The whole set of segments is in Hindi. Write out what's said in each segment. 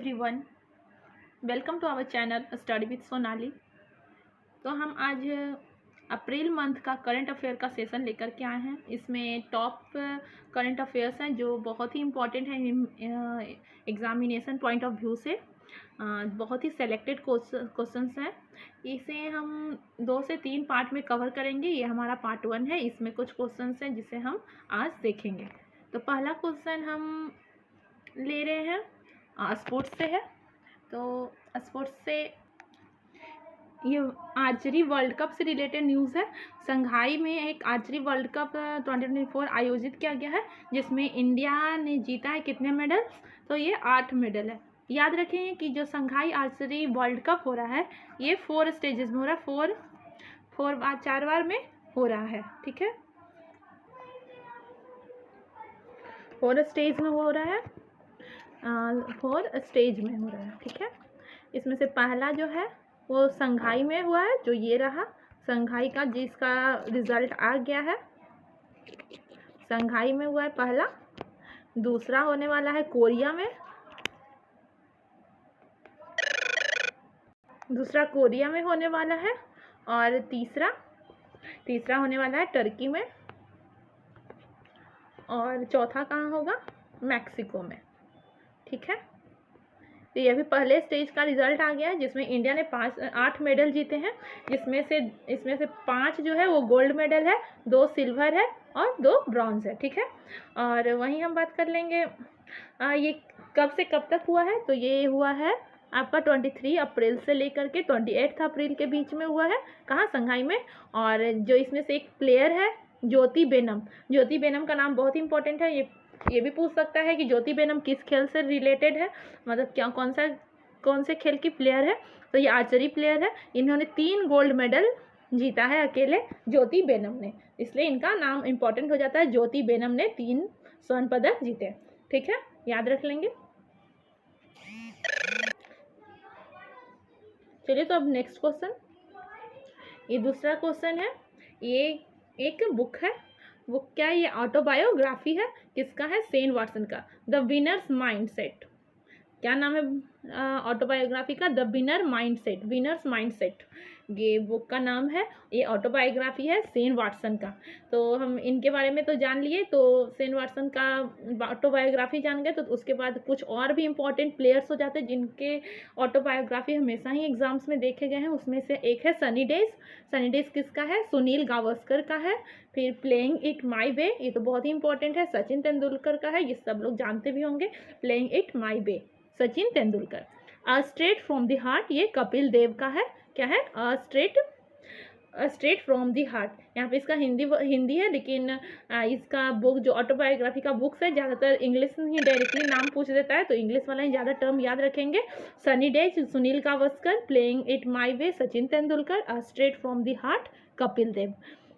Everyone, welcome to our channel study with Sonali. तो हम आज अप्रैल मंथ का करंट अफेयर का सेशन लेकर के आए हैं। इसमें टॉप करंट अफेयर्स हैं जो बहुत ही इम्पॉर्टेंट हैं एग्जामिनेशन पॉइंट ऑफ व्यू से। बहुत ही सेलेक्टेड क्वेश्चंस हैं। इसे हम 2 से 3 पार्ट में कवर करेंगे। ये हमारा पार्ट 1 है। इसमें कुछ क्वेश्चंस हैं जिसे हम आज देखेंगे। तो पहला क्वेश्चन हम ले रहे हैं स्पोर्ट्स से है। तो स्पोर्ट्स से ये आर्चरी वर्ल्ड कप से रिलेटेड न्यूज़ है। संघाई में एक आर्चरी वर्ल्ड कप 2024 आयोजित किया गया है जिसमें इंडिया ने जीता है कितने मेडल? तो ये 8 मेडल है। याद रखें कि जो संघाई आर्चरी वर्ल्ड कप हो रहा है ये 4 स्टेजेस में हो रहा है। 4 बार में हो रहा है। ठीक है, 4 स्टेज में हो रहा है। 4 स्टेज में हो रहा है। ठीक है, इसमें से पहला जो है वो संघाई में हुआ है, जो ये रहा संघाई का, जिसका रिजल्ट आ गया है। संघाई में हुआ है पहला। दूसरा होने वाला है कोरिया में। दूसरा कोरिया में होने वाला है। और तीसरा होने वाला है टर्की में। और चौथा कहाँ होगा? मैक्सिको में। ठीक है, तो ये भी पहले स्टेज का रिजल्ट आ गया है जिसमें इंडिया ने 8 मेडल जीते हैं, इसमें से 5 जो है वो गोल्ड मेडल है, 2 सिल्वर है और 2 ब्रॉन्ज है। ठीक है, और वहीं हम बात कर लेंगे ये कब से कब तक हुआ है। तो ये हुआ है आपका 23 अप्रैल से लेकर के 28 अप्रैल के बीच में हुआ है। कहाँ? संघाई में। और जो इसमें से एक प्लेयर है ज्योति बेनम। ज्योति बेनम का नाम बहुत इंपॉर्टेंट है। ये भी पूछ सकता है कि ज्योति बेनम किस खेल से रिलेटेड है, मतलब क्या कौन से खेल की प्लेयर है। तो ये आर्चरी प्लेयर है। इन्होंने 3 गोल्ड मेडल जीता है अकेले ज्योति बेनम ने, इसलिए इनका नाम इंपॉर्टेंट हो जाता है। ज्योति बेनम ने 3 स्वर्ण पदक जीते। ठीक है, याद रख लेंगे। चलिए, तो अब नेक्स्ट क्वेश्चन, ये दूसरा क्वेश्चन है। ये एक बुक है। बुक क्या है? ये ऑटोबायोग्राफी है। किसका है? शेन वाटसन का, द विनर्स माइंडसेट। क्या नाम है ऑटोबायोग्राफी का? द विनर्स माइंडसेट ये बुक का नाम है। ये ऑटोबायोग्राफी है शेन वाटसन का। तो हम इनके बारे में तो जान लिए। तो शेन वाटसन का ऑटोबायोग्राफी जान गए, तो उसके बाद कुछ और भी इम्पोर्टेंट प्लेयर्स हो जाते हैं जिनके ऑटोबायोग्राफी हमेशा ही एग्जाम्स में देखे गए हैं। उसमें से एक है सनी डेज। सनी डेज किसका है? सुनील गावस्कर का है। फिर प्लेइंग इट माई वे, ये तो बहुत ही इंपॉर्टेंट है, सचिन तेंदुलकर का है। ये सब लोग जानते भी होंगे। Playing it my way, Sachin Tendulkar. A straight from the heart, ये कपिल देव का है। क्या है? अ स्ट्रेट फ्रॉम द हार्ट। यहाँ पे इसका हिंदी है, लेकिन इसका बुक जो ऑटोबायोग्राफी का बुक्स है ज़्यादातर इंग्लिश में ही डायरेक्टली नाम पूछ देता है, तो इंग्लिश वाला ही ज़्यादा टर्म याद रखेंगे। Sunny days Sunil Gavaskar, playing it my way Sachin Tendulkar, a straight from the heart Kapil Dev,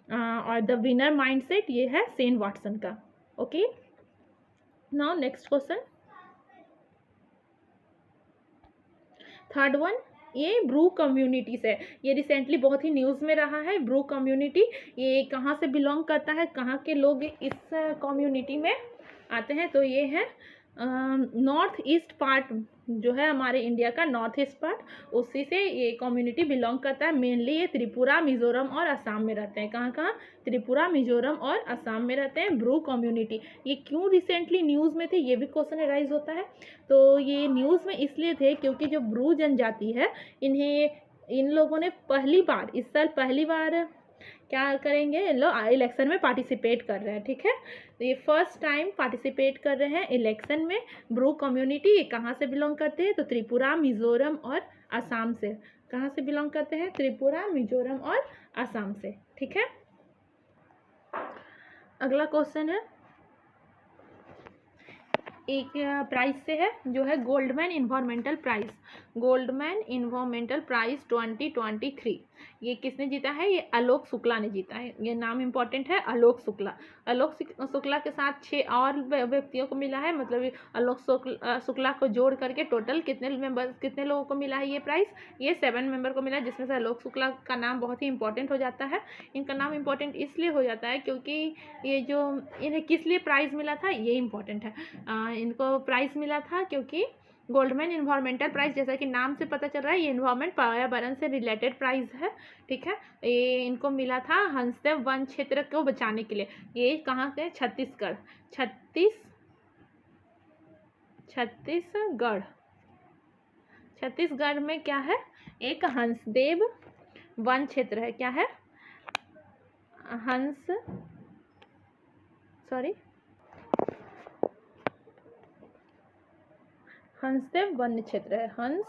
और द विनर माइंडसेट ये है शेन वाटसन का। Okay, now next question, third one, ये ब्रू कम्युनिटी से। ये रिसेंटली बहुत ही न्यूज़ में रहा है। ब्रू कम्युनिटी ये कहाँ से बिलोंग करता है, कहाँ के लोग इस कम्युनिटी में आते हैं? तो ये है नॉर्थ ईस्ट पार्ट जो है हमारे इंडिया का, नॉर्थ ईस्ट पार्ट, उसी से ये कम्युनिटी बिलोंग करता है। मेनली ये त्रिपुरा, मिजोरम और असम में रहते हैं। कहाँ? त्रिपुरा, मिजोरम और असम में रहते हैं ब्रू कम्युनिटी। ये क्यों रिसेंटली न्यूज़ में थे, ये भी क्वेश्चन राइज होता है। तो ये न्यूज़ में इसलिए थे क्योंकि जो ब्रू जनजाति है, इन लोगों ने इस साल पहली बार क्या करेंगे, इन लोग इलेक्शन में पार्टिसिपेट कर रहे हैं। ठीक है, तो ये फर्स्ट टाइम पार्टिसिपेट कर रहे हैं इलेक्शन में। ब्रू कम्युनिटी ये कहाँ से बिलोंग करते हैं? तो त्रिपुरा, मिजोरम और असम से। कहाँ से बिलोंग करते हैं? त्रिपुरा, मिजोरम और असम से। ठीक है, अगला क्वेश्चन है, एक प्राइज से है जो है गोल्डमैन इन्वायरमेंटल प्राइज 2023। ये किसने जीता है? ये आलोक शुक्ला ने जीता है। ये नाम इंपॉर्टेंट है, आलोक शुक्ला के साथ 6 और व्यक्तियों को मिला है। मतलब आलोक शुक्ला को जोड़ करके टोटल कितने लोगों को मिला है ये प्राइज़? ये 7 मेंबर को मिला है, जिसमें से आलोक शुक्ला का नाम बहुत ही इंपॉर्टेंट हो जाता है। इनका नाम इंपॉर्टेंट इसलिए हो जाता है क्योंकि ये जो इन्हें किस लिए प्राइज़ मिला था ये इंपॉर्टेंट है। इनको प्राइज़ मिला था क्योंकि गोल्डमैन इन्वायरमेंटल प्राइज, जैसा कि नाम से पता चल रहा है, ये इन्वायरमेंट पर्यावरण से रिलेटेड प्राइज है, ठीक है। ये इनको मिला था हंसदेव वन क्षेत्र को बचाने के लिए। ये कहाँ के? छत्तीसगढ़। छत्तीसगढ़ में क्या है? एक हंसदेव वन क्षेत्र है। क्या है? हंसदेव वन क्षेत्र है। हंसदेव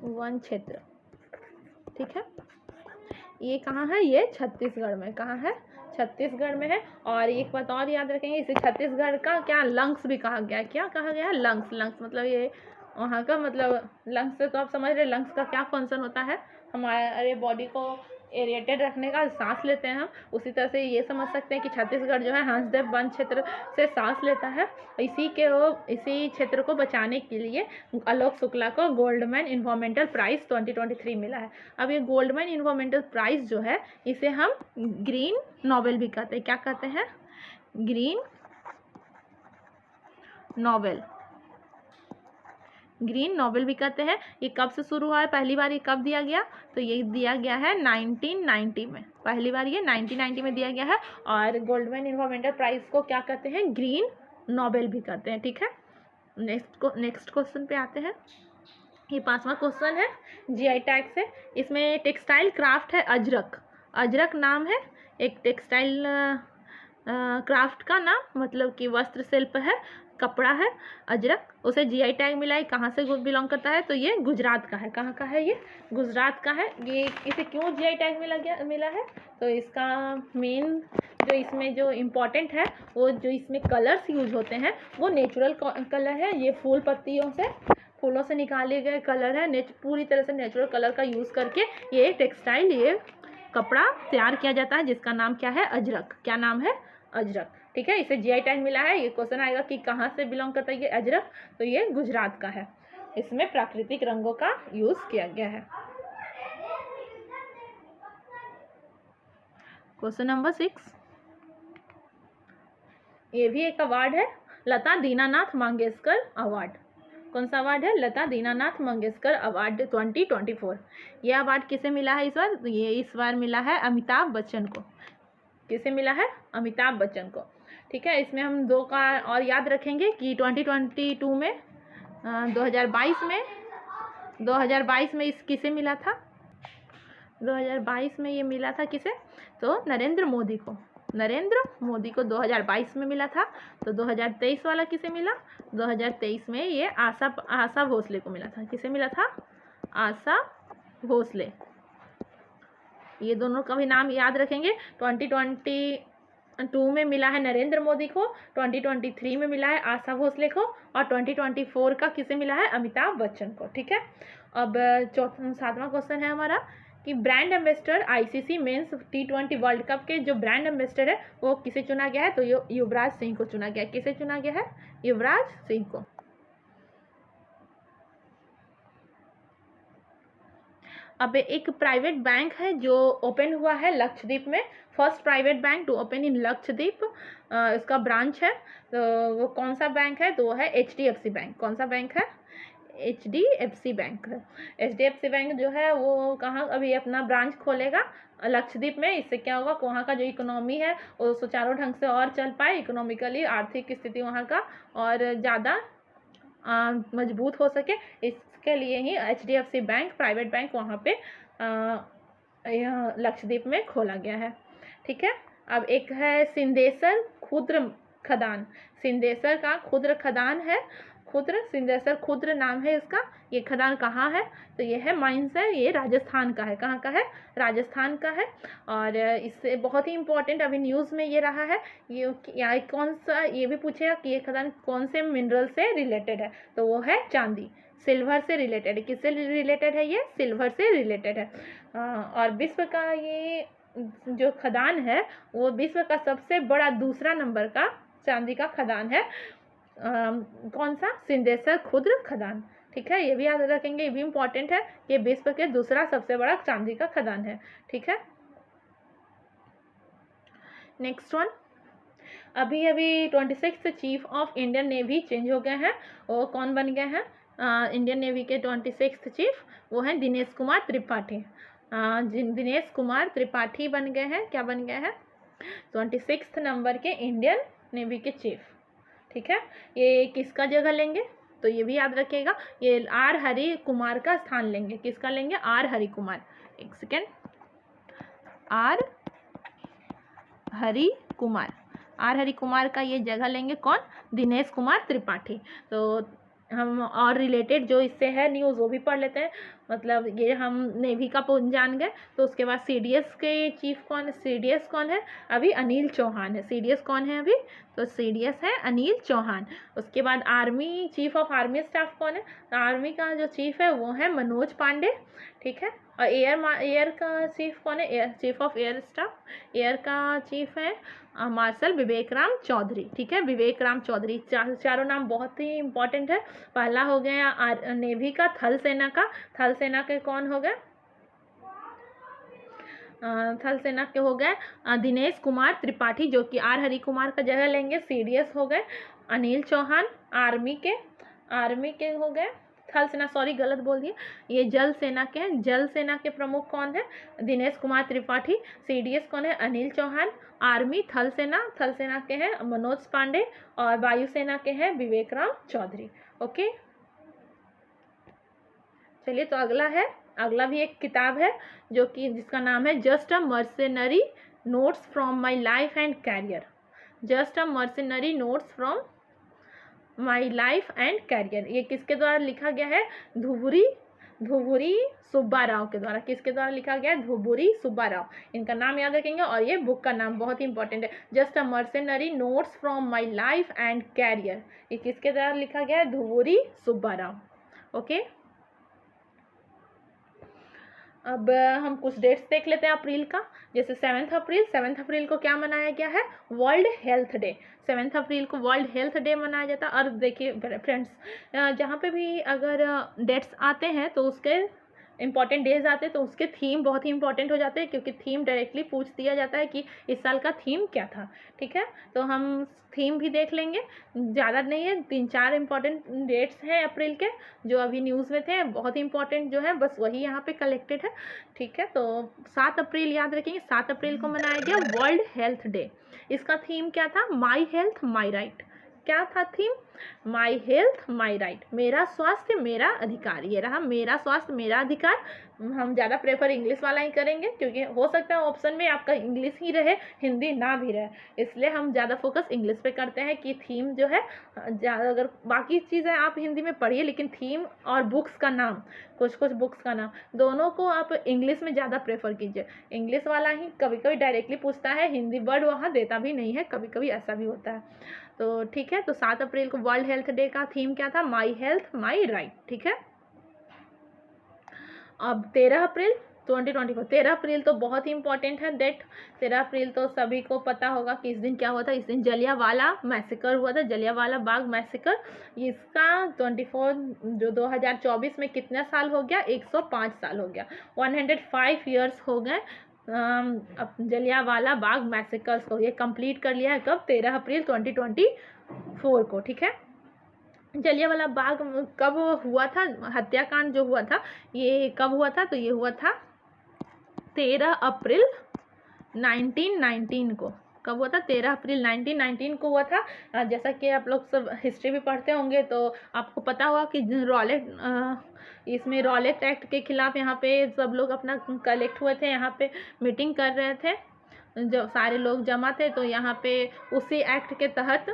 वन क्षेत्र, ठीक है। ये कहाँ है? ये छत्तीसगढ़ में। कहाँ है? छत्तीसगढ़ में है। और एक बात और याद रखेंगे, इसे छत्तीसगढ़ का क्या लंग्स भी कहा गया है। क्या कहा गया है? लंग्स मतलब ये वहाँ का, मतलब लंग्स से तो आप समझ रहे लंग्स का क्या फंक्शन होता है, हमारे बॉडी को एरिएटेड रखने का, सांस लेते हैं हम। उसी तरह से ये समझ सकते हैं कि छत्तीसगढ़ जो है हंसदेव वन क्षेत्र से सांस लेता है। इसी क्षेत्र को बचाने के लिए आलोक शुक्ला को गोल्डमैन इन्वायरमेंटल प्राइज 2023 मिला है। अब ये गोल्डमैन इन्वायरमेंटल प्राइज जो है, इसे हम ग्रीन नोबेल भी कहते हैं। क्या कहते हैं? ग्रीन नोबेल भी कहते हैं। ये कब से शुरू हुआ है? पहली बार ये कब दिया गया? तो ये दिया गया है 1990 में। पहली बार ये 1990 में दिया गया है। और गोल्डमैन इन्वायरमेंटल प्राइज को क्या कहते हैं? ग्रीन नोबेल भी कहते हैं, ठीक है। नेक्स्ट क्वेश्चन पे आते हैं। ये 5वां क्वेश्चन है जीआई टैग से। इसमें टेक्सटाइल क्राफ्ट है अजरक नाम है, एक टेक्सटाइल क्राफ्ट का नाम, मतलब कि वस्त्र शिल्प है, कपड़ा है अजरक। उसे जीआई टैग मिला है। कहाँ से बिलोंग करता है? तो ये गुजरात का है। कहाँ का है? ये गुजरात का है। ये इसे क्यों जीआई टैग मिला है? तो इसका मेन जो इसमें जो इम्पोर्टेंट है, वो जो इसमें कलर्स यूज होते हैं वो नेचुरल कलर है। ये फूलों से निकाले गए कलर है। पूरी तरह से नेचुरल कलर का यूज़ करके ये टेक्सटाइल, ये कपड़ा तैयार किया जाता है, जिसका नाम क्या है? अजरक। क्या नाम है? अजरक, ठीक है। इसे जीआई टैग मिला है। ये क्वेश्चन आएगा कि कहाँ से बिलोंग करता है ये अजरक, तो ये गुजरात का है। इसमें प्राकृतिक रंगों का यूज किया गया है। क्वेश्चन नंबर 6, ये भी एक अवार्ड है, लता दीनानाथ मंगेशकर अवार्ड। कौन सा अवार्ड है? लता दीनानाथ मंगेशकर अवार्ड 2024। ये अवार्ड किसे मिला है इस बार? ये इस बार मिला है अमिताभ बच्चन को। किसे मिला है? अमिताभ बच्चन को, ठीक है। इसमें हम 2 का और याद रखेंगे कि 2022 में 2022 में इस किसे मिला था? 2022 में ये मिला था किसे? तो नरेंद्र मोदी को 2022 में मिला था। तो 2023 वाला किसे मिला? 2023 में ये आशा भोसले को मिला था। किसे मिला था? आशा भोसले। ये दोनों का भी नाम याद रखेंगे। 2022 में मिला है नरेंद्र मोदी को, 2023 में मिला है आशा भोसले को, और 2024 का किसे मिला है? अमिताभ बच्चन को, ठीक है। अब 7वां क्वेश्चन है हमारा कि brand ambassador ICC men's T20 world cup के जो ब्रांड एम्बेसडर है वो किसे चुना गया है? तो युवराज सिंह को चुना गया। किसे चुना गया है? युवराज सिंह को। अब एक प्राइवेट बैंक है जो ओपन हुआ है लक्षद्वीप में, first private bank to open in Lakshadweep, इसका ब्रांच है। तो वो कौन सा बैंक है? तो वो है HDFC बैंक। कौन सा बैंक है? HDFC बैंक है। HDFC बैंक जो है वो कहाँ अभी अपना ब्रांच खोलेगा? लक्षद्वीप में। इससे क्या होगा? वहाँ का जो इकोनॉमी है वो सुचारू ढंग से और चल पाए, इकोनॉमिकली आर्थिक स्थिति वहाँ का और ज़्यादा मजबूत हो सके। इसके लिए ही HDFC बैंक, प्राइवेट बैंक वहाँ पे लक्षद्वीप में खोला गया है, ठीक है। अब एक है सिंदेसर खुद्र खदान। सिंदेसर का खुद्र खदान है, सिंदेसर खुद्र नाम है इसका। ये खदान कहाँ है? तो ये है माइंस है, ये राजस्थान का है। कहाँ का है? राजस्थान का है। और इससे बहुत ही इम्पोर्टेंट अभी न्यूज़ में ये रहा है, ये कौन सा, ये भी पूछेगा कि ये खदान कौन से मिनरल से रिलेटेड है? तो वो है चांदी, सिल्वर से रिलेटेड है। किससे रिलेटेड है? ये सिल्वर से रिलेटेड है। और विश्व का ये जो खदान है वो विश्व का सबसे बड़ा दूसरा नंबर का चांदी का खदान है। कौन सा? सिंदेसर खुद्र खदान, ठीक है। ये भी याद रखेंगे, ये भी इम्पोर्टेंट है। ये विश्व के दूसरा सबसे बड़ा चांदी का खदान है, ठीक है। नेक्स्ट वन, अभी अभी 26 chief of Indian navy change हो गए हैं। वो कौन बन गए हैं? इंडियन नेवी के 26 चीफ वो हैं दिनेश कुमार त्रिपाठी। दिनेश कुमार त्रिपाठी बन गए हैं। क्या बन गए हैं? 26 नंबर के इंडियन नेवी के चीफ। ठीक है, ये किसका जगह लेंगे? तो ये भी याद रखिएगा, ये आर हरि कुमार का स्थान लेंगे। किसका लेंगे? आर हरि कुमार। एक second, R Hari Kumar, R Hari Kumar का ये जगह लेंगे। कौन? दिनेश कुमार त्रिपाठी। तो हम और रिलेटेड जो इससे है न्यूज़ वो भी पढ़ लेते हैं। मतलब ये हम नेवी का जान गए। तो उसके बाद सीडीएस के चीफ कौन है? सीडीएस कौन है अभी? अनिल चौहान है। सीडीएस कौन है अभी? तो सीडीएस है अनिल चौहान। उसके बाद army chief of army staff कौन है? आर्मी का जो चीफ है वो है मनोज पांडे। ठीक है, और एयर का चीफ कौन है? Air chief of air staff, air का चीफ है मार्शल विवेक राम चौधरी। ठीक है, विवेक राम चौधरी। चारों नाम बहुत ही इंपॉर्टेंट है। पहला हो गया नेवी का, थल सेना का। थल सेना के कौन हो गए? थल सेना के हो गए दिनेश कुमार त्रिपाठी, जो कि आर हरि कुमार का जगह लेंगे। सीडीएस हो गए अनिल चौहान। आर्मी के हो गए थल सेना, सॉरी गलत बोल दिए, ये जल सेना के हैं। जल सेना के प्रमुख कौन है? दिनेश कुमार त्रिपाठी। सीडीएस कौन है? अनिल चौहान। आर्मी थल सेना के हैं मनोज पांडे। और वायुसेना के हैं विवेक राम चौधरी। ओके, चलिए तो अगला भी एक किताब है जो कि जिसका नाम है just a mercenary notes from my life and career. Just a mercenary notes from my life and career. ये किसके द्वारा लिखा गया है? धुबुरी सुब्बा राव के द्वारा। किसके द्वारा लिखा गया है? धुबुरी सुब्बा राव। इनका नाम याद रखेंगे और ये बुक का नाम बहुत ही इंपॉर्टेंट है, just a mercenary notes from my life and career. ये किसके द्वारा लिखा गया है? धुबुरी सुब्बा राव। ओके, अब हम कुछ डेट्स देख लेते हैं अप्रैल का। जैसे 7 अप्रैल को क्या मनाया गया है? World health day. 7 अप्रैल को वर्ल्ड हेल्थ डे मनाया जाता है। और देखिए फ्रेंड्स, जहाँ पे भी अगर डेट्स आते हैं तो उसके इंपॉर्टेंट डेज आते हैं तो उसके थीम बहुत ही इंपॉर्टेंट हो जाते हैं, क्योंकि थीम डायरेक्टली पूछ दिया जाता है कि इस साल का थीम क्या था। ठीक है, तो हम थीम भी देख लेंगे, ज़्यादा नहीं है, 3-4 इंपॉर्टेंट डेट्स हैं अप्रैल के जो अभी न्यूज़ में थे, बहुत ही इंपॉर्टेंट जो है, बस वही यहाँ पे कलेक्टेड है। ठीक है, तो 7 अप्रैल याद रखेंगे। 7 अप्रैल को मनाया गया वर्ल्ड हेल्थ डे। इसका थीम क्या था? My health my right. क्या था theme? My health my right, मेरा स्वास्थ्य मेरा अधिकार। ये रहा, मेरा स्वास्थ्य मेरा अधिकार। हम ज़्यादा प्रेफर इंग्लिश वाला ही करेंगे, क्योंकि हो सकता है ऑप्शन में आपका इंग्लिश ही रहे, हिंदी ना भी रहे, इसलिए हम ज़्यादा फोकस इंग्लिश पे करते हैं कि थीम जो है ज़्यादा। अगर बाकी चीज़ें आप हिंदी में पढ़िए, लेकिन थीम और बुक्स का नाम, कुछ बुक्स का नाम, दोनों को आप इंग्लिश में ज़्यादा प्रेफर कीजिए। इंग्लिश वाला ही कभी कभी डायरेक्टली पूछता है, हिंदी वर्ड वहाँ देता भी नहीं है, कभी कभी ऐसा भी होता है। तो ठीक है, तो 7 अप्रैल को वर्ल्ड हेल्थ डे का थीम क्या था? My health my right. ठीक है, अब 13 अप्रैल 2024, 13 अप्रैल तो बहुत ही इंपॉर्टेंट है डेट। 13 अप्रैल तो सभी को पता होगा कि इस दिन क्या हुआ था। इस दिन जलियांवाला मैसेकर हुआ था, जलियांवाला बाग मैसेकर। इसका 24 जो 2024 में कितना साल हो गया? 105 साल हो गया, 105 ईयर्स हो गए अब जलियांवाला बाग मैसेकर्स को। ये कंप्लीट कर लिया है कब? 13 अप्रैल 2024 को। ठीक है, जलियांवाला बाग कब हुआ था? हत्याकांड जो हुआ था ये कब हुआ था? तो ये हुआ था 13 अप्रैल 1919 को। कब हुआ था? 13 अप्रैल 1919 को हुआ था। जैसा कि आप लोग सब हिस्ट्री भी पढ़ते होंगे तो आपको पता होगा कि इसमें रॉलेट एक्ट के खिलाफ यहाँ पे सब लोग अपना कलेक्ट हुए थे, यहाँ पे मीटिंग कर रहे थे, जो सारे लोग जमा थे। तो यहाँ पे उसी एक्ट के तहत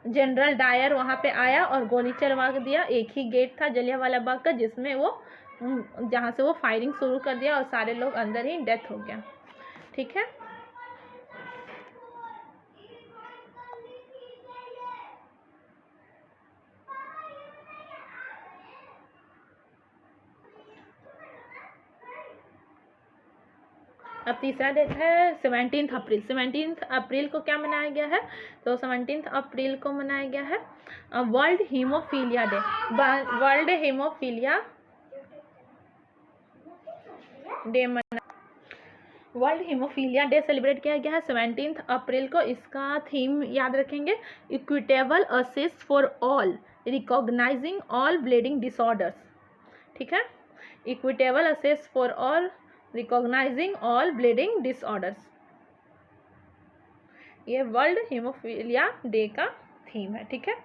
जनरल डायर वहाँ पे आया और गोली चलवा दिया। एक ही गेट था जलियांवाला बाग का जिसमें वो जहाँ से वो फायरिंग शुरू कर दिया और सारे लोग अंदर ही डेथ हो गया। ठीक है, अब तीसरा डेट है 17 अप्रैल। 17 अप्रैल को क्या मनाया गया है? तो 17 अप्रैल को मनाया गया है world haemophilia day. World haemophilia day world haemophilia day celebrate किया गया है 17 अप्रैल को। इसका थीम याद रखेंगे, equitable assist for all, recognising all bleeding disorders. ठीक है, equitable assist for all, recognising all bleeding disorders, ये वर्ल्ड हीमोफीलिया डे का थीम है। ठीक है,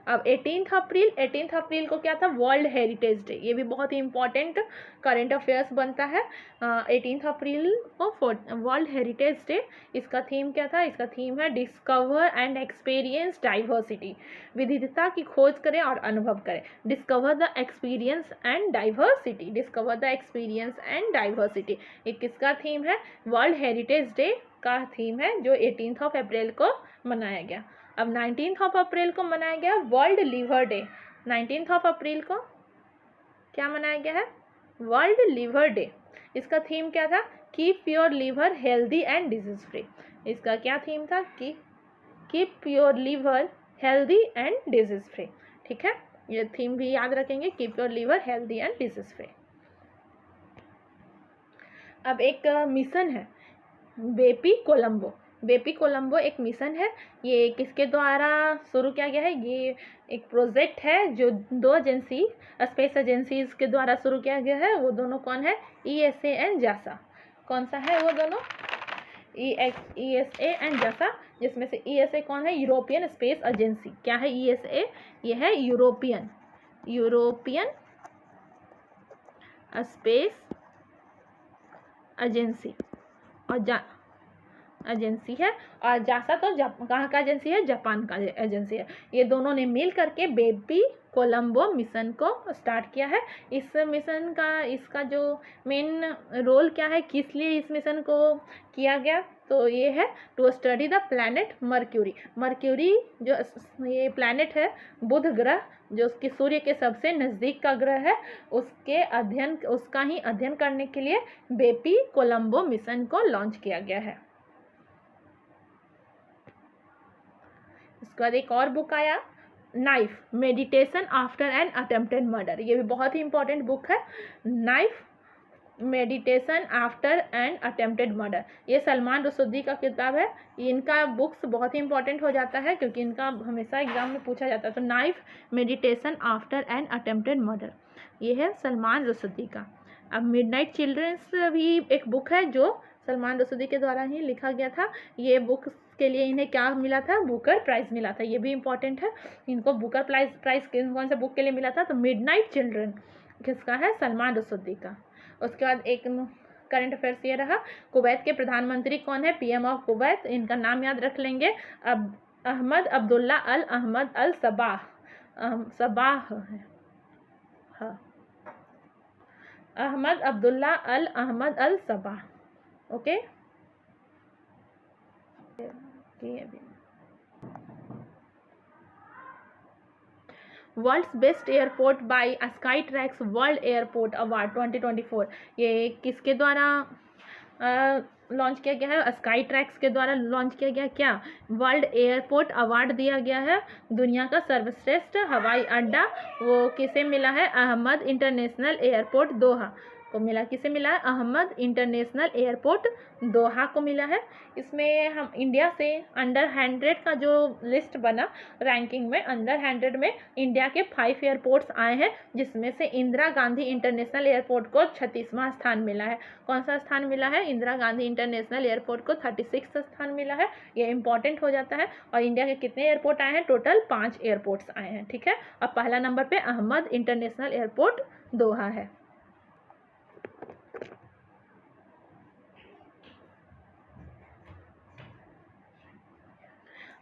अब 18 अप्रैल को क्या था, वर्ल्ड हेरिटेज डे। ये भी बहुत ही इंपॉर्टेंट करंट अफेयर्स बनता है। 18 अप्रैल को वर्ल्ड हेरिटेज डे, इसका थीम क्या था, इसका थीम है डिस्कवर एंड एक्सपीरियंस डाइवर्सिटी, विविधता की खोज करें और अनुभव करें। Discover the experience and diversity, discover the experience and diversity, ये किसका थीम है, वर्ल्ड हेरिटेज डे का थीम है, जो 18 अप्रैल को मनाया गया। अब 19 अप्रैल को मनाया गया वर्ल्ड लीवर डे। 19 अप्रैल को क्या मनाया गया है, वर्ल्ड लीवर डे। इसका थीम क्या था, keep your liver healthy and disease free. इसका क्या थीम था कि keep your liver healthy and disease free. ठीक है, ये थीम भी याद रखेंगे, keep your liver healthy and disease free. अब एक मिशन है बेबी कोलंबो। बेबी कोलंबो एक मिशन है, ये किसके द्वारा शुरू किया गया है, ये एक प्रोजेक्ट है जो 2 एजेंसी, स्पेस एजेंसीज के द्वारा शुरू किया गया है। वो दोनों कौन है, ESA एंड जासा। कौन सा है वो दोनों, ESA एंड जासा, जिसमें से ESA कौन है, यूरोपियन स्पेस एजेंसी। क्या है ESA, ये है यूरोपियन स्पेस एजेंसी और एजेंसी है, और जासा तो कहाँ का एजेंसी है, जापान का एजेंसी है। ये दोनों ने मिल करके बेबी कोलंबो मिशन को स्टार्ट किया है। इस मिशन का, इसका जो मेन रोल क्या है, किस लिए इस मिशन को किया गया, तो ये है to study the planet Mercury. Mercury जो ये प्लैनेट है, बुध ग्रह, जो उसके सूर्य के सबसे नज़दीक का ग्रह है, उसका ही अध्ययन करने के लिए बेबी कोलंबो मिशन को लॉन्च किया गया है। इसके बाद एक और बुक आया, knife, meditation after an attempted murder. ये भी बहुत ही इंपॉर्टेंट बुक है, knife, meditation after an attempted murder. ये सलमान रुश्दी का किताब है। इनका बुक्स बहुत ही इंपॉर्टेंट हो जाता है क्योंकि इनका हमेशा एग्जाम में पूछा जाता है। तो knife, meditation after an attempted murder, ये है सलमान रुश्दी का। अब मिडनाइट चिल्ड्रंस भी एक बुक है जो सलमान रुश्दी के द्वारा ही लिखा गया था। ये बुक के लिए इन्हें क्या मिला था, बुकर प्राइज़ मिला था। ये भी इम्पॉर्टेंट है, इनको बुकर प्राइज़ कौन से बुक के लिए मिला था, तो मिडनाइट चिल्ड्रन किसका है, सलमान रुश्दी का। उसके बाद एक करंट अफेयर्स ये रहा, कुवैत के प्रधानमंत्री कौन है, PM ऑफ कुवैत। इनका नाम याद रख लेंगे, Ahmad Abdullah Al Ahmad Al Sabah, Sabah है, हाँ, Ahmad Abdullah Al Ahmad Al Sabah. Okay, world's best airport by Skytrax world airport award 2024, ये किसके द्वारा लॉन्च किया गया है, स्काई ट्रैक्स के द्वारा लॉन्च किया गया। क्या, वर्ल्ड एयरपोर्ट अवार्ड दिया गया है, दुनिया का सर्वश्रेष्ठ हवाई अड्डा वो किसे मिला है, अहमद इंटरनेशनल एयरपोर्ट दोहा को मिला। किसे मिला है, अहमद इंटरनेशनल एयरपोर्ट दोहा को मिला है। इसमें हम इंडिया से अंडर 100 का जो लिस्ट बना रैंकिंग में, अंडर 100 में इंडिया के 5 एयरपोर्ट्स आए हैं, जिसमें से इंदिरा गांधी इंटरनेशनल एयरपोर्ट को 36वां स्थान मिला है। कौन सा स्थान मिला है, इंदिरा गांधी इंटरनेशनल एयरपोर्ट को 36 स्थान मिला है। ये इंपॉर्टेंट हो जाता है। और इंडिया के कितने एयरपोर्ट आए हैं, टोटल 5 एयरपोर्ट्स आए हैं। ठीक है, और पहला नंबर पे अहमद इंटरनेशनल एयरपोर्ट दोहा है।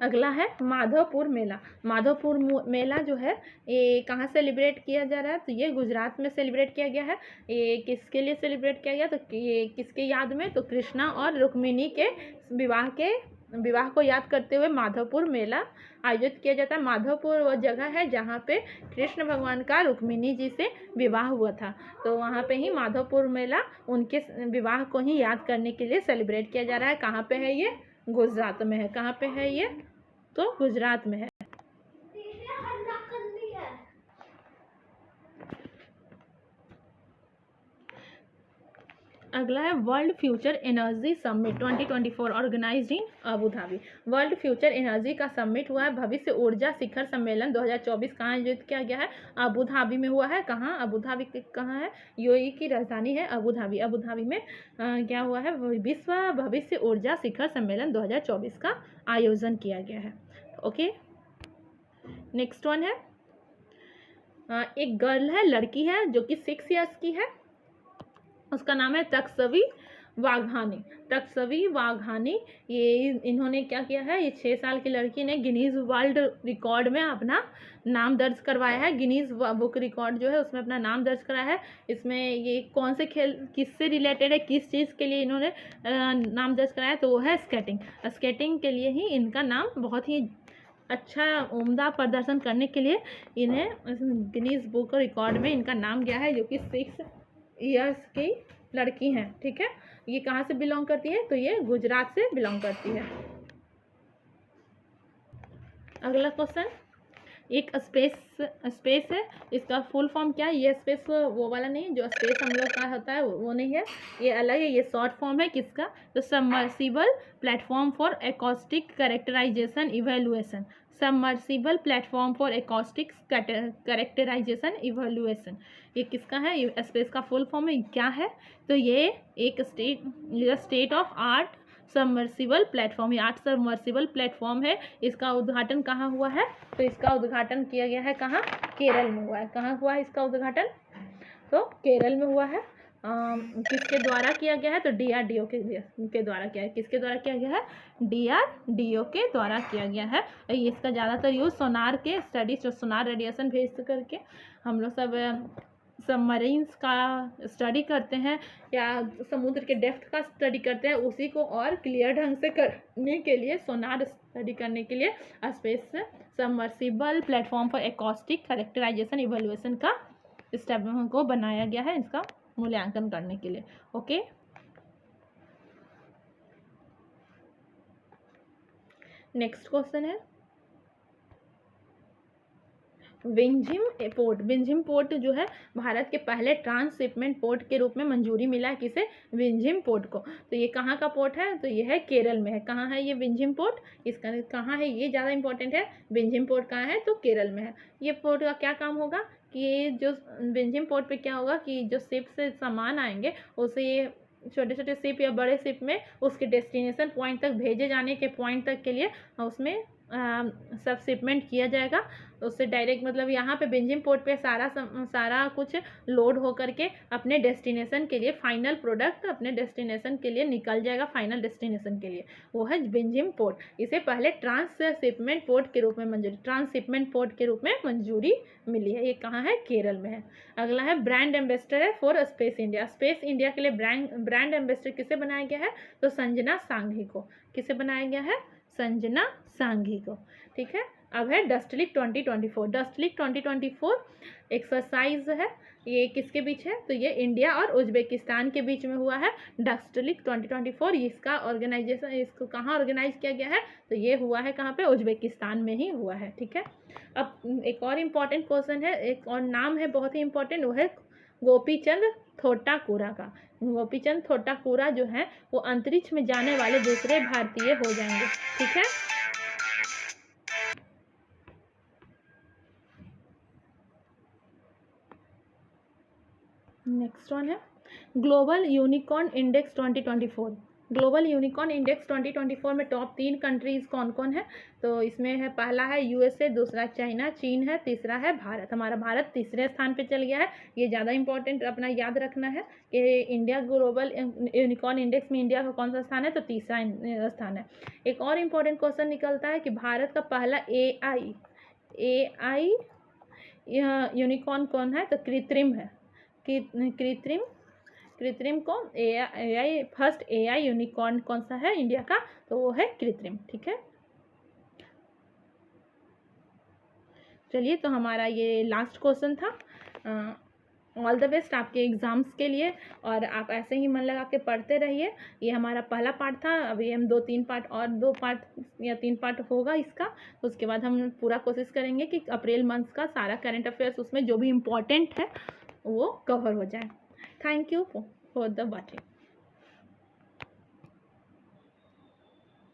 अगला है माधवपुर मेला। माधवपुर मेला जो है ये कहाँ सेलिब्रेट किया जा रहा है, तो ये गुजरात में सेलिब्रेट किया गया है। ये किसके लिए सेलिब्रेट किया गया, तो ये किसके याद में, तो कृष्णा और रुक्मिणी के विवाह को याद करते हुए माधवपुर मेला आयोजित किया जाता है। माधवपुर वो जगह है जहाँ पे कृष्ण भगवान का रुक्मिणी जी से विवाह हुआ था, तो वहाँ पे ही माधवपुर मेला उनके विवाह को ही याद करने के लिए सेलिब्रेट किया जा रहा है। कहाँ पे है ये, गुजरात में है। कहाँ पे है ये, तो गुजरात में है। अगला है world future energy summit 2024 organised in Abu Dhabi. World future energy का समिट हुआ है, भविष्य ऊर्जा शिखर सम्मेलन 2024 कहाँ आयोजित किया गया है? अबू धाबी में हुआ है। कहाँ? अबू धाबी कहाँ है? यूएई की राजधानी है अबू धाबी। अबू धाबी में क्या हुआ है? विश्व भविष्य ऊर्जा शिखर सम्मेलन 2024 का आयोजन किया गया है। ओके, नेक्स्ट वन है एक गर्ल है, लड़की है जो कि 6 ईयर्स की है, उसका नाम है तकसवी वाघानी। तकसवी वाघानी, ये इन्होंने क्या किया है? ये 6 साल की लड़की ने गिनीज वर्ल्ड रिकॉर्ड में अपना नाम दर्ज करवाया है। गिनीज बुक रिकॉर्ड जो है उसमें अपना नाम दर्ज कराया है। इसमें ये कौन से खेल किससे रिलेटेड है, किस चीज़ के लिए इन्होंने नाम दर्ज कराया? तो वो है स्केटिंग। स्केटिंग के लिए ही इनका नाम, बहुत ही अच्छा उम्दा प्रदर्शन करने के लिए इन्हें गिनीज बुक रिकॉर्ड में इनका नाम गया है, जो कि 6 ईयर्स की लड़की हैं। ठीक है, ये कहाँ से बिलोंग करती है? तो ये गुजरात से बिलोंग करती है। अगला क्वेश्चन, एक स्पेस है, इसका फुल फॉर्म क्या है? ये स्पेस वो वाला नहीं, जो स्पेस हम लोग का होता है वो नहीं है, ये अलग है। ये शॉर्ट फॉर्म है किसका? तो submersible platform for acoustic characterisation evaluation. Submersible platform for acoustic characterisation evaluation, ये किसका है? ये स्पेस का फुल फॉर्म है, क्या है? तो ये एक state of art submersible platform, ये 8 सबमर्सिबल प्लेटफॉर्म है। इसका उद्घाटन कहाँ हुआ है? तो इसका उद्घाटन किया गया है कहाँ? केरल में हुआ है। कहाँ हुआ है इसका उद्घाटन? तो केरल में हुआ है। किसके द्वारा किया गया है? तो DRDO के द्वारा किया है। किसके द्वारा किया गया है? DRDO के द्वारा किया गया है। इसका ज़्यादातर यूज़ सोनार के स्टडीज, जो सोनार रेडिएशन भेज करके हम लोग सब सबमरीन्स का स्टडी करते हैं या समुद्र के डेप्थ का स्टडी करते हैं, उसी को और क्लियर ढंग से करने के लिए, सोनार स्टडी करने के लिए space submersible platform for acoustic characterisation evaluation का स्टेप को बनाया गया है, इसका मूल्यांकन करने के लिए। ओके, नेक्स्ट क्वेश्चन है विंझिम पोर्ट। विंझिम पोर्ट जो है भारत के पहले ट्रांसशिपमेंट पोर्ट के रूप में मंजूरी मिला है किसे? विंझिम पोर्ट को। तो ये कहाँ का पोर्ट है? तो ये है केरल में है। कहाँ है ये विंझिम पोर्ट? इसका कहाँ है ये ज़्यादा इंपॉर्टेंट है। विंझिम पोर्ट कहाँ है? तो केरल में है। ये पोर्ट का क्या काम होगा कि जो विंझिम पोर्ट पे क्या होगा कि जो शिप से सामान आएंगे उसे ये छोटे छोटे शिप या बड़े शिप में उसके डेस्टिनेशन पॉइंट तक भेजे जाने के पॉइंट तक के लिए उसमें सब शिपमेंट किया जाएगा। उससे डायरेक्ट मतलब यहाँ पे विंझिम पोर्ट पे सारा कुछ लोड हो करके अपने डेस्टिनेशन के लिए, फाइनल प्रोडक्ट अपने डेस्टिनेशन के लिए निकल जाएगा, फाइनल डेस्टिनेशन के लिए, वो है विंझिम पोर्ट। इसे पहले ट्रांसशिपमेंट पोर्ट के रूप में ट्रांसशिपमेंट पोर्ट के रूप में मंजूरी मिली है। ये कहाँ है? केरल में है। अगला है ब्रांड एम्बेसडर है for space India. Space India के लिए ब्रांड एम्बेसडर किसे बनाया गया है? तो संजना सांघी को। किसे बनाया गया है? संजना सांघी को। ठीक है, अब है डस्टलिक 2024। डस्टलिक 2024 एक्सरसाइज है, ये किसके बीच है? तो ये इंडिया और उज्बेकिस्तान के बीच में हुआ है डस्टलिक 2024। इसका ऑर्गेनाइजेशन, इसको कहाँ ऑर्गेनाइज किया गया है? तो ये हुआ है कहाँ पे? उज्बेकिस्तान में ही हुआ है। ठीक है, अब एक और इम्पॉर्टेंट क्वेश्चन है, एक और नाम है बहुत ही इम्पोर्टेंट, वो है गोपीचंद थोटाकुरा का। गोपीचंद थोटाकुरा जो है वो अंतरिक्ष में जाने वाले दूसरे भारतीय हो जाएंगे। ठीक है, नेक्स्ट वन है global unicorn index 2024। Global unicorn index 2024 में टॉप 3 कंट्रीज कौन कौन है? तो इसमें है, पहला है USA, दूसरा चाइना, चीन है, तीसरा है भारत। हमारा भारत तीसरे स्थान पे चल गया है। ये ज़्यादा इंपॉर्टेंट अपना याद रखना है कि इंडिया ग्लोबल यूनिकॉर्न इंडेक्स में इंडिया का कौन सा स्थान है? तो तीसरा स्थान है। एक और इम्पॉर्टेंट क्वेश्चन निकलता है कि भारत का पहला AI यूनिकॉर्न कौन है? तो कृत्रिम है। कृत्रिम को AI फर्स्ट AI यूनिकॉर्न कौन सा है इंडिया का? तो वो है कृत्रिम। ठीक है, चलिए, तो हमारा ये लास्ट क्वेश्चन था। ऑल द बेस्ट आपके एग्ज़ाम्स के लिए, और आप ऐसे ही मन लगा के पढ़ते रहिए। ये हमारा पहला पार्ट था, अभी हम 2-3 पार्ट और 2 पार्ट या 3 पार्ट होगा इसका। उसके बाद हम पूरा कोशिश करेंगे कि अप्रैल मंथ का सारा करंट अफेयर्स उसमें जो भी इम्पोर्टेंट है वो कवर हो जाए। Thank you for the watching.